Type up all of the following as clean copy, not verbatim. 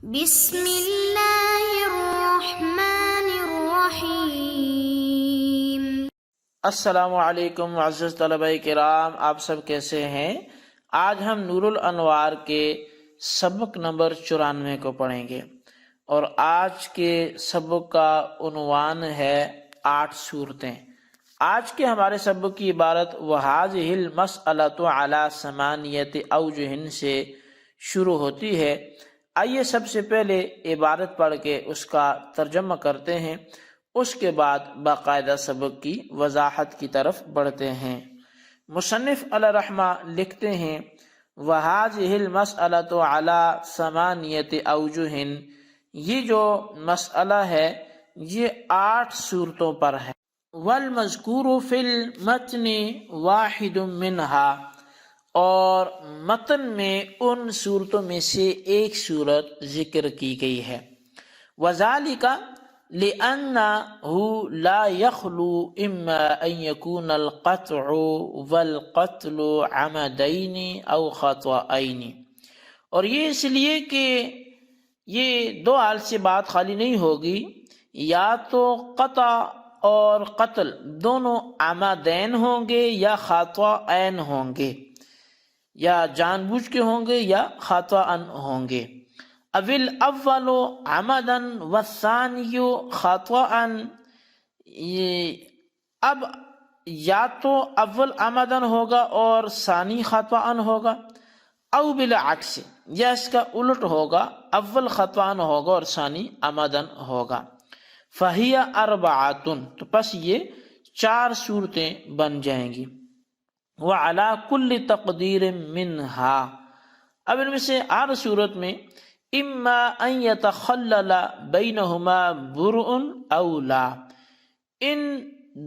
بسم اللہ الرحمن الرحیم۔ السلام علیکم معزز طلبہ کرام، آپ سب کیسے ہیں؟ آج ہم نور الانوار کے سبق نمبر 94 کو پڑھیں گے، اور آج کے سبق کا عنوان ہے 8 صورتیں۔ آج کے ہمارے سبق کی عبارت وَهَذِهِ الْمَسْأَلَةُ عَلَى ثَمَانِيَةِ أَوْجُهٍ سے شروع ہوتی ہے۔ آئیے سب سے پہلے عبارت پڑھ کے اس کا ترجمہ کرتے ہیں، اس کے بعد باقاعدہ سبق کی وضاحت کی طرف بڑھتے ہیں۔ مصنف علیہ رحمہ لکھتے ہیں وَهَذِهِ الْمَسْأَلَةُ عَلَى ثَمَانِيَةِ أَوْجُهٍ، یہ جو مسئلہ ہے یہ 8 صورتوں پر ہے۔ وَالْمَذْكُورُ فِي الْمَتْنِ وَاحِدٌ مِّنْهَا، اور متن میں ان صورتوں میں سے ایک صورت ذکر کی گئی ہے۔ وَذَلِكَ لِأَنَّهُ لَا يَخْلُو إِمَّا أَن يَكُونَ الْقَطْعُ وَالْقَتْلُ عَمَدَيْنِ أَوْ خَطَأَيْنِ، اور یہ اس لیے کہ یہ دو حال سے بات خالی نہیں ہوگی، یا تو قطع اور قتل دونوں عمدین ہوں گے یا خطأین ہوں گے، یا جان بوجھ کے ہوں گے یا خطأً ہوں گے۔ اول اول عمدا والثانی خطأً، اب یا تو اول عمدن ہوگا اور ثانی خطأً ہوگا، او بالعکس، یا اس کا الٹ ہوگا، اول خطأً ہوگا اور ثانی عمدن ہوگا۔ فہی اربعۃ، تو پس یہ 4 صورتیں بن جائیں گی۔ وعلی کل تقدیر منہا، اب ان میں سے ہر صورت میں اما ان یتخلل بینہما برء او لا، ان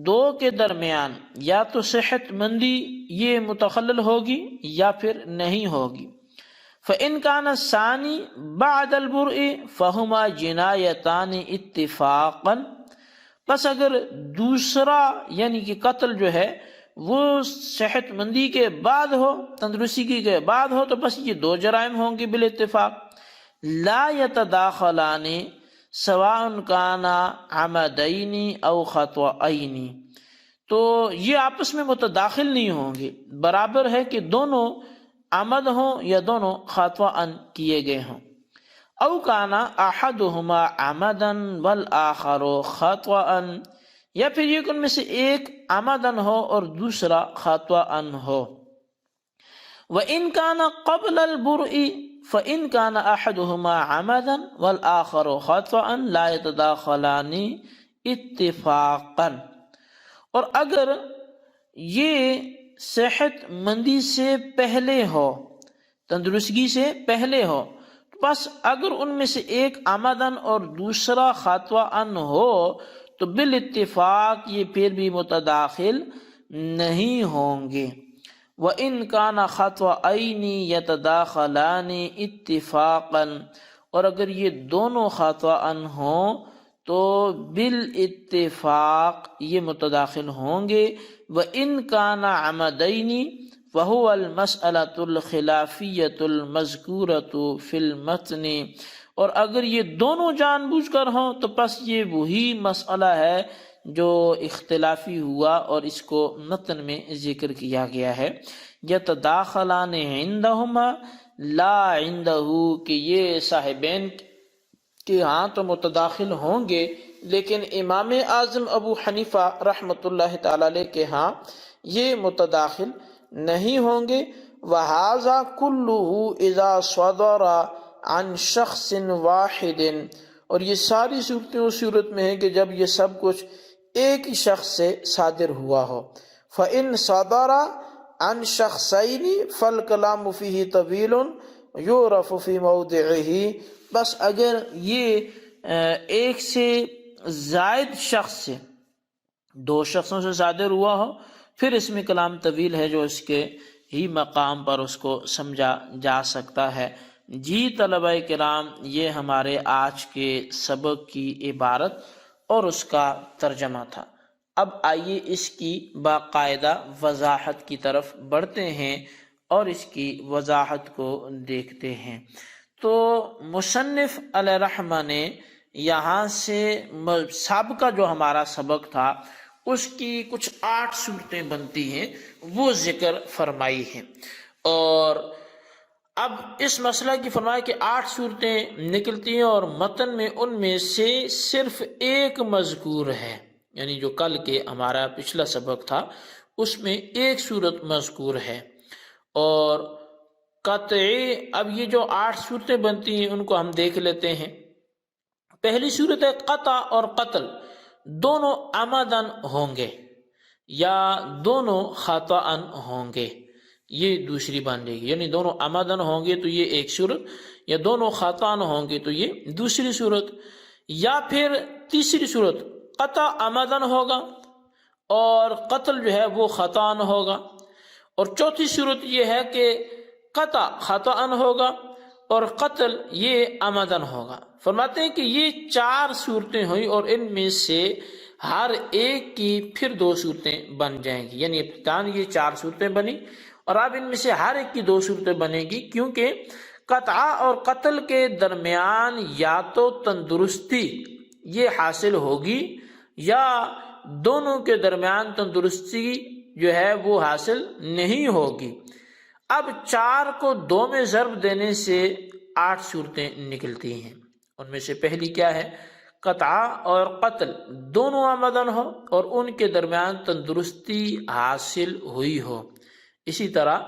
دو کے درمیان یا تو صحت مندی یہ متخلل ہوگی یا پھر نہیں ہوگی۔ فإن كان الثانی بعد البرء فہما جنایتان اتفاقا، بس اگر دوسرا یعنی کہ قتل جو ہے وہ صحت مندی کے بعد ہو، تندرستی کے بعد ہو، تو بس یہ 2 جرائم ہوں گے بالاتفاق۔ لا يتداخلان سواء كان عمدین او خطأین، تو یہ آپس میں متداخل نہیں ہوں گے، برابر ہے کہ دونوں عمد ہوں یا دونوں خطأً کیے گئے ہوں۔ او كان احدهما عمدا والآخر خطأً، یا پھر یہ ان میں سے ایک عمدن ہو اور دوسرا خطأً ہو۔ وَإِن كَانَ قَبْلَ الْبُرْءِ فَإِن كَانَ أَحَدُهُمَا عَمَدًا وَالْآخَرُ خَطَأً لَا يَتَدَاخَلَانِ اتفاقاً، اور اگر یہ صحت مندی سے پہلے ہو، تندرستگی سے پہلے ہو، بس اگر ان میں سے ایک عمدن اور دوسرا خطأً ہو تو بالاتفاق یہ پھر بھی متداخل نہیں ہوں گے۔ وَإِن كَانَ خَطَأَيْنِ يَتَدَاخَلَانِ اتِّفَاقًا، اور اگر یہ دونوں خطأً ہوں تو بالاتفاق یہ متداخل ہوں گے۔ وَإِن كَانَ عَمَدَيْنِ وَهُوَ الْمَسْأَلَةُ الْخِلَافِيَّةُ الْمَذْكُورَةُ فِي الْمَتْنِ، اور اگر یہ دونوں جان بوجھ کر ہوں تو پس یہ وہی مسئلہ ہے جو اختلافی ہوا اور اس کو متن میں ذکر کیا گیا ہے۔ یتداخلان عندہما لا عندہ، کہ یہ صاحبین کے ہاں تو متداخل ہوں گے لیکن امام اعظم ابو حنیفہ رحمۃ اللہ تعالی علیہ کے ہاں یہ متداخل نہیں ہوں گے۔ وَهَذَا كُلُّهُ إِذَا صَدَرَ عَنْ شَخْصٍ وَاحِدٍ، اور یہ ساری صورتیں اس صورت میں ہیں کہ جب یہ سب کچھ ایک ہی شخص سے صادر ہوا ہو۔ فَإِنْ صَدَرَ عَنْ شَخْصَيْنِ فَالْكَلَامُ فِيهِ طَوِيلٌ يُعْرَفُ فِي مَوْضِعِهِ، بس اگر یہ ایک سے زائد شخص سے، 2 شخصوں سے صادر ہوا ہو، پھر اس میں کلام طویل ہے جو اس کے ہی مقام پر اس کو سمجھا جا سکتا ہے۔ جی طلبہ کرام، یہ ہمارے آج کے سبق کی عبارت اور اس کا ترجمہ تھا۔ اب آئیے اس کی باقاعدہ وضاحت کی طرف بڑھتے ہیں اور اس کی وضاحت کو دیکھتے ہیں۔ تو مصنف علیہ رحمہ نے یہاں سے سابقہ جو ہمارا سبق تھا اس کی کچھ 8 صورتیں بنتی ہیں وہ ذکر فرمائی ہیں، اور اب اس مسئلہ کی فرمایا کہ 8 صورتیں نکلتی ہیں اور متن میں ان میں سے صرف ایک مذکور ہے، یعنی جو کل کے ہمارا پچھلا سبق تھا اس میں ایک صورت مذکور ہے۔ اور قطعی اب یہ جو 8 صورتیں بنتی ہیں ان کو ہم دیکھ لیتے ہیں۔ پہلی صورت ہے قطع اور قتل دونوں عمدن ہوں گے یا دونوں خطأً ہوں گے، یہ دوسری بن جائے گی، یعنی دونوں عمدن ہوں گے تو یہ ایک صورت، یا دونوں خطأً ہوں گے تو یہ دوسری صورت، یا پھر تیسری صورت قطع عمدن ہوگا اور قتل جو ہے وہ خطأً ہوگا، اور چوتھی صورت یہ ہے کہ قطع خطأً ہوگا اور قتل یہ عمدن ہوگا۔ فرماتے ہیں کہ یہ 4 صورتیں ہوئی اور ان میں سے ہر ایک کی پھر 2 صورتیں بن جائیں گی، یعنی ابتداً یہ 4 صورتیں بنی اور اب ان میں سے ہر ایک کی 2 صورتیں بنے گی، کیونکہ قطع اور قتل کے درمیان یا تو تندرستی یہ حاصل ہوگی یا دونوں کے درمیان تندرستی جو ہے وہ حاصل نہیں ہوگی۔ اب 4 کو 2 میں ضرب دینے سے 8 صورتیں نکلتی ہیں، ان میں سے پہلی کیا ہے؟ قطع اور قتل دونوں عمدن ہو اور ان کے درمیان تندرستی حاصل ہوئی ہو، اسی طرح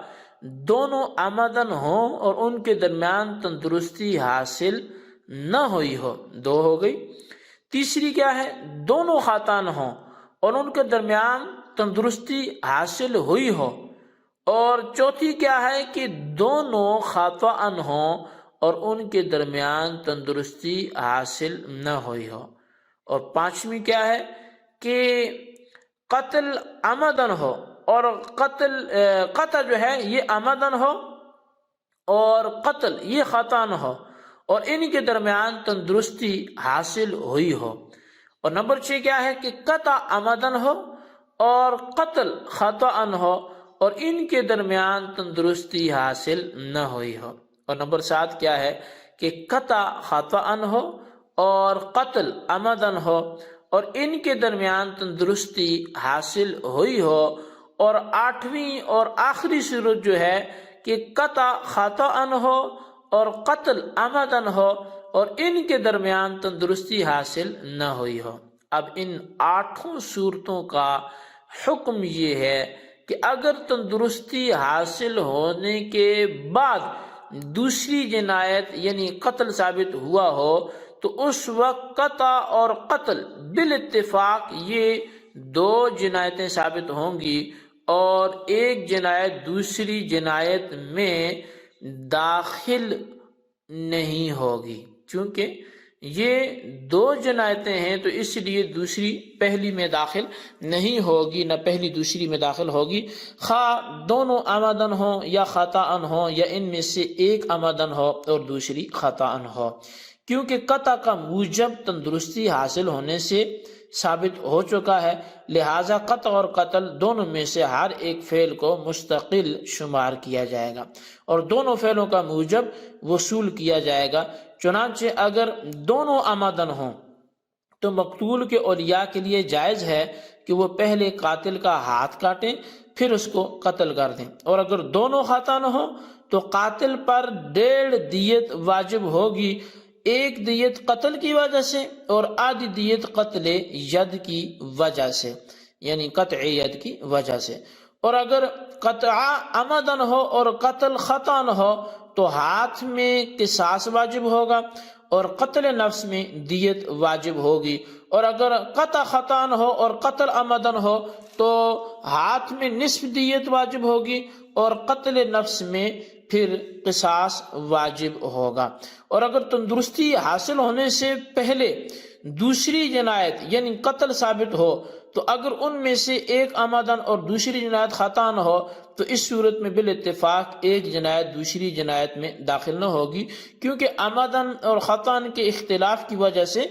دونوں عمدن ہوں اور ان کے درمیان تندرستی حاصل نہ ہوئی ہو، 2 ہو گئی۔ تیسری کیا ہے؟ دونوں خطأً ہوں اور ان کے درمیان تندرستی حاصل ہوئی ہو، اور چوتھی کیا ہے کہ دونوں خطأً ہوں اور ان کے درمیان تندرستی حاصل نہ ہوئی ہو، اور پانچویں کیا ہے کہ قتل عمدن ہو اور قطع جو ہے یہ عمدن ہو اور قتل یہ خطأً ہو اور ان کے درمیان تندرستی حاصل ہوئی ہو، اور نمبر 6 کیا ہے کہ قطع عمدن ہو اور قتل خطأً ہو اور ان کے درمیان تندرستی حاصل نہ ہوئی ہو، اور نمبر 7 کیا ہے کہ قطع خطأً ہو اور قتل عمدن ہو اور ان کے درمیان تندرستی حاصل ہوئی ہو، اور 8ویں اور آخری صورت جو ہے کہ قطع خطأً ہو اور قتل عمدن ہو اور ان کے درمیان تندرستی حاصل نہ ہوئی ہو۔ اب ان 8 صورتوں کا حکم یہ ہے کہ اگر تندرستی حاصل ہونے کے بعد دوسری جنایت یعنی قتل ثابت ہوا ہو تو اس وقت قطع اور قتل بالاتفاق یہ 2 جنایتیں ثابت ہوں گی اور ایک جنایت دوسری جنایت میں داخل نہیں ہوگی، چونکہ یہ 2 جنایتیں ہیں تو اس لیے دوسری پہلی میں داخل نہیں ہوگی، نہ پہلی دوسری میں داخل ہوگی، خواہ دونوں عمدن ہوں یا خطأً ہوں یا ان میں سے ایک عمدن ہو اور دوسری خطأً ہو، کیونکہ قطع کا موجب تندرستی حاصل ہونے سے ثابت ہو چکا ہے، لہٰذا قطع اور قتل دونوں میں سے ہر ایک فعل کو مستقل شمار کیا جائے گا اور دونوں فعلوں کا موجب وصول کیا جائے گا۔ چنانچہ اگر دونوں عمدن ہوں تو مقتول کے اولیاء کے لیے جائز ہے کہ وہ پہلے قاتل کا ہاتھ کاٹیں پھر اس کو قتل کر دیں، اور اگر دونوں خطأ ہوں تو قاتل پر 1.5 دیت واجب ہوگی، 1 دیت قتل کی وجہ سے اور آدھی دیت قتل ید کی وجہ سے، یعنی قطع ید کی وجہ سے، اور اگر قطع عمدن ہو اور قتل خطأ ہو تو ہاتھ میں قصاص واجب ہوگا اور قتل نفس میں دیت واجب ہوگی، اور اگر قطع خطأ ہو اور قتل عمدن ہو تو ہاتھ میں نصف دیت واجب ہوگی اور قتل نفس میں پھر قصاص واجب ہوگا، اور اگر تندرستی حاصل ہونے سے پہلے دوسری جنایت یعنی قتل ثابت ہو تو اگر ان میں سے ایک عمدن اور دوسری جنایت خطأ ہو تو اس صورت میں بالاتفاق ایک جنایت دوسری جنایت میں داخل نہ ہوگی، کیونکہ عمدن اور خطأً کے اختلاف کی وجہ سے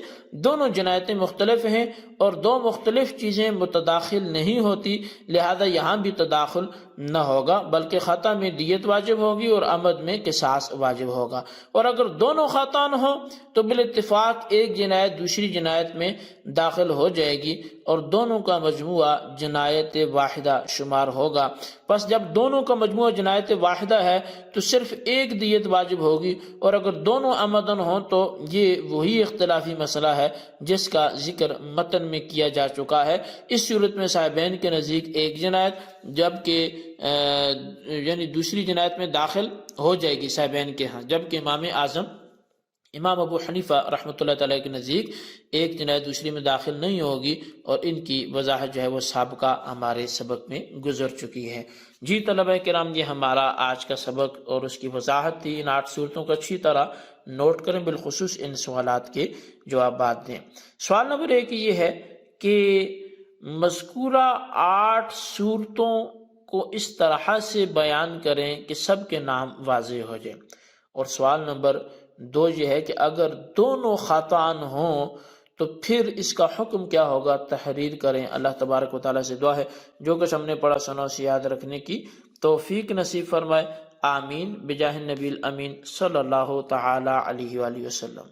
دونوں جنایتیں مختلف ہیں اور دو مختلف چیزیں متداخل نہیں ہوتی، لہذا یہاں بھی تداخل نہ ہوگا، بلکہ خطا میں دیت واجب ہوگی اور عمد میں قصاص واجب ہوگا۔ اور اگر دونوں خطأً ہو تو بالاتفاق ایک جنایت دوسری جنایت میں داخل ہو جائے گی اور دونوں کا مجموعہ جنایت واحدہ شمار ہوگا۔ پس جب دونوں کا مجموعہ جنایت واحدہ ہے تو صرف ایک دیت واجب ہوگی، اور اگر دونوں عمدن ہوں تو یہ وہی اختلافی مسئلہ ہے جس کا ذکر متن میں کیا جا چکا ہے۔ اس صورت میں صاحبین کے نزدیک ایک جنایت جبکہ یعنی دوسری جنایت میں داخل ہو جائے گی صاحبین کے ہاں، جبکہ امام اعظم امام ابو حنیفہ رحمۃ اللہ تعالیٰ کے نزدیک ایک جنایت دوسری میں داخل نہیں ہوگی، اور ان کی وضاحت جو ہے وہ سابقہ ہمارے سبق میں گزر چکی ہے۔ جی طلبہ کرام، یہ ہمارا آج کا سبق اور اس کی وضاحت تھی۔ ان 8 صورتوں کو اچھی طرح نوٹ کریں، بالخصوص ان سوالات کے جوابات دیں۔ سوال نمبر 1 یہ ہے کہ مذکورہ 8 صورتوں کو اس طرح سے بیان کریں کہ سب کے نام واضح ہو جائیں۔ اور سوال نمبر 2 یہ ہے کہ اگر دونوں خطأً ہوں تو پھر اس کا حکم کیا ہوگا، تحریر کریں۔ اللہ تبارک و تعالیٰ سے دعا ہے جو کچھ ہم نے پڑھا سنا اسے یاد رکھنے کی توفیق نصیب فرمائے، آمین بجاہ النبی الامین صلی اللہ تعالی علیہ وآلہ وسلم۔